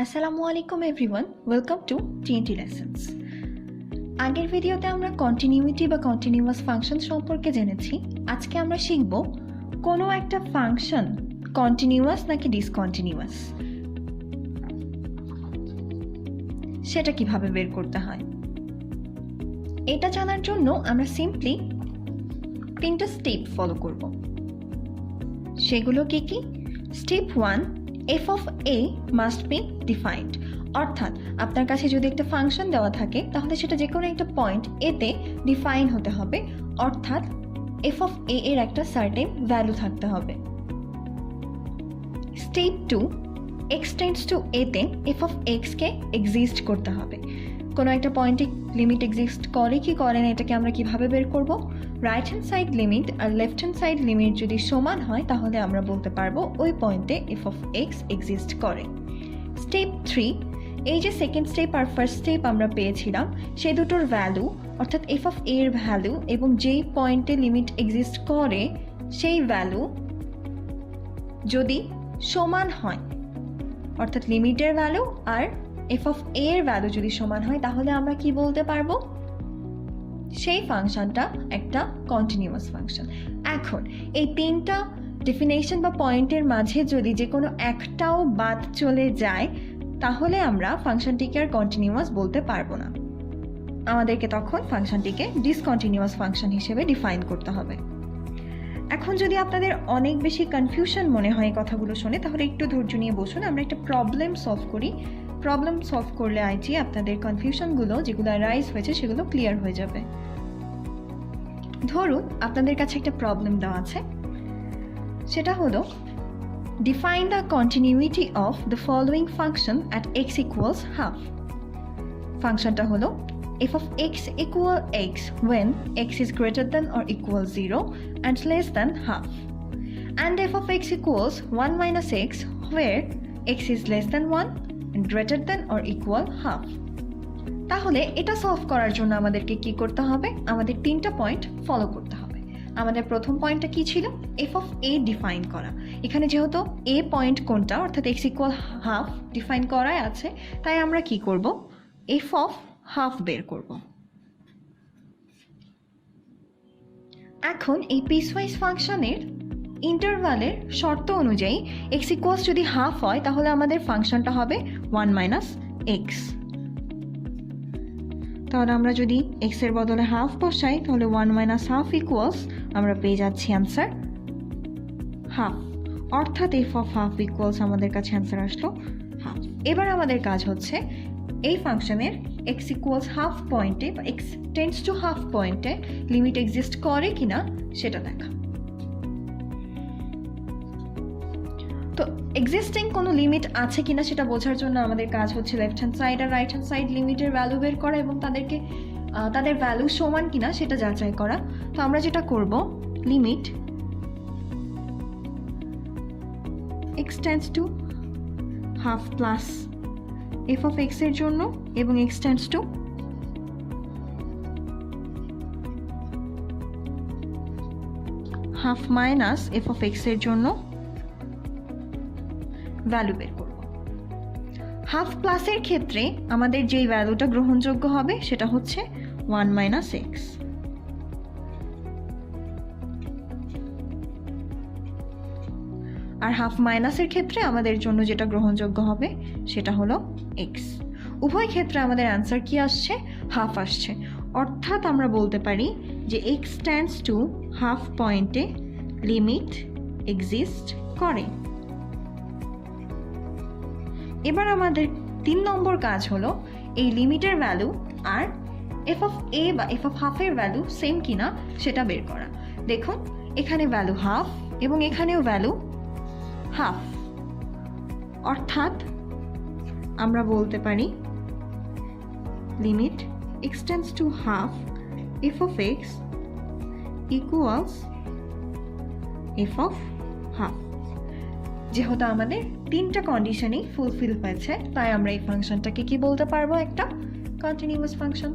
আসসালামু আলাইকুম everyone, welcome to TNT-Lessons। আগের ভিডিওতে আমরা কন্টিনিউইটি বা কন্টিনিউয়াস ফাংশন সম্পর্কে জেনেছি। আজকে আমরা শিখব কোনো একটা ফাংশন কন্টিনিউয়াস নাকি ডিসকন্টিনিউয়াস সেটা কিভাবে বের করতে হয়। এটা জানার জন্য আমরা সিম্পলি 3টা স্টেপ ফলো করব। সেগুলো কি কি? Step 1, f of a must be defined, অর্থাৎ আপনার কাছে যদি একটা ফাংশন দেওয়া থাকে তাহলে সেটা যে কোনো একটা পয়েন্ট এতে ডিফাইন হতে হবে, অর্থাৎ f of a এর একটা সার্টেন ভ্যালু থাকতে হবে। Step 2, x tends two a তে f of x K exist করতে হবে। কোনো একটা পয়েন্টে লিমিট এক্সিস্ট করে কি করে না এটাকে আমরা কিভাবে বের করব? রাইট হ্যান্ড সাইড লিমিট আর লেফট হ্যান্ড সাইড লিমিট যদি সমান হয় তাহলে আমরা বলতে পারবো ওই পয়েন্টে f of x এক্সিস্ট করে। স্টেপ 3, এই যে সেকেন্ড স্টেপ আর ফার্স্ট স্টেপ আমরা পেয়েছিলাম সেই দুটোর ভ্যালু, অর্থাৎ f of a এর ভ্যালু এবং যেই পয়েন্টে লিমিট এক্সিস্ট করে সেই ভ্যালু যদি সমান হয়, অর্থাৎ লিমিটের ভ্যালু আর f of a এর ভ্যালু যদি সমান হয় তাহলে আমরা কি বলতে পারবো? সেই ফাংশনটা একটা কন্টিনিউয়াস ফাংশন। এখন এই 3টা ডেফিনেশন বা পয়েন্টের মাঝে যদি যে কোনো একটাও বাদ চলে যায় তাহলে আমরা ফাংশনটিকে আর কন্টিনিউয়াস বলতে পারবো না। আমাদেরকে তখন ফাংশনটিকে ডিসকন্টিনিউয়াস ফাংশন হিসেবে ডিফাইন করতে হবে। এখন যদি আপনাদের অনেক বেশি কনফিউশন মনে হয় এই কথাগুলো শুনে তাহলে একটু ধৈর্য নিয়ে বসুন, আমরা একটা প্রবলেম সলভ করি। প্রবলেম সলভ করলে আপনাদের কনফিউশনগুলো যেগুলো রাইজ হয়েছে সেগুলো ক্লিয়ার হয়ে যাবে। ধরুন আপনাদের কাছে একটা প্রবলেম দেওয়া আছে, সেটা হলো define the continuity of the following function at x equals half। ফাংশনটা হলো f of x equal x when x is greater than or equal 0 and less than half, and f of x equals 1 minus x where x is less than 1 and greater than or equal half। তাহলে এটা solve করার জন্য আমাদেরকে কি করতে হবে? আমাদের 3টা পয়েন্ট ফলো করতে হবে। আমাদের প্রথম পয়েন্টটা কি ছিল? f of a ডিফাইন করা। এখানে যেহেতু a পয়েন্ট কোনটা অর্থাৎ x equal half ডিফাইন করাই আছে, তাই আমরা কি করব? f of half বের করব। এখন এই পিসওয়াইজ ফাংশনের ইন্টারভালের শর্ত অনুযায়ী x ইকুয়ালস যদি হাফ হয় তাহলে আমাদের ফাংশনটা হবে 1 মাইনাস এক্স। তাহলে আমরা যদি x এর বদলে হাফ বসাই তাহলে 1 মাইনাস হাফ ইকুয়ালস আমরা পেয়ে যাচ্ছি অ্যান্সার হাফ, অর্থাৎ f অফ হাফ ইকুয়ালস আমাদের কাছে অ্যান্সার আসলো হাফ। এবার আমাদের কাজ হচ্ছে এই ফাংশনের x ইকুয়ালস হাফ পয়েন্টে বা x টেন্ডস টু হাফ পয়েন্টে লিমিট এক্সিস্ট করে কিনা সেটা দেখা। তো এক্সিস্টিং কোনো লিমিট আছে কিনা সেটা বোঝার জন্য আমাদের কাজ হচ্ছে লেফট হ্যান্ড সাইড আর রাইট হ্যান্ড সাইড লিমিটের ভ্যালু বের করা এবং তাদের ভ্যালু সমান কিনা সেটা যাচাই করা। তো আমরা যেটা করব, limit x tends to half plus f of x এর জন্য এবং x tends to half minus f of x এর জন্য ভ্যালু বের করব। হাফ প্লাসের ক্ষেত্রে আমাদের যেই ভ্যালুটা গ্রহণযোগ্য হবে সেটা হচ্ছে 1 মাইনাস এক্স, আর হাফ মাইনাসের ক্ষেত্রে আমাদের জন্য যেটা গ্রহণযোগ্য হবে সেটা হলো এক্স। উভয় ক্ষেত্রে আমাদের অ্যান্সার কি আসছে? হাফ আসছে, অর্থাৎ আমরা বলতে পারি যে x টেন্ডস টু হাফ পয়েন্টে লিমিট এক্সিস্ট করে। এবার আমাদের 3 নম্বর কাজ হলো এই লিমিটের ভ্যালু আর f of a বা f of half এর ভ্যালু সেম কিনা সেটা বের করা। দেখুন এখানে ভ্যালু হাফ এবং এখানেও ভ্যালু হাফ, অর্থাৎ আমরা বলতে পারি limit x tends to half f of x equals f of half। যেহেতু আমাদের 3টা কন্ডিশনই ফুলফিল হয়েছে তাই আমরা এই ফাংশনটাকে কি বলতে পারবো? একটা কন্টিনিউয়াস ফাংশন।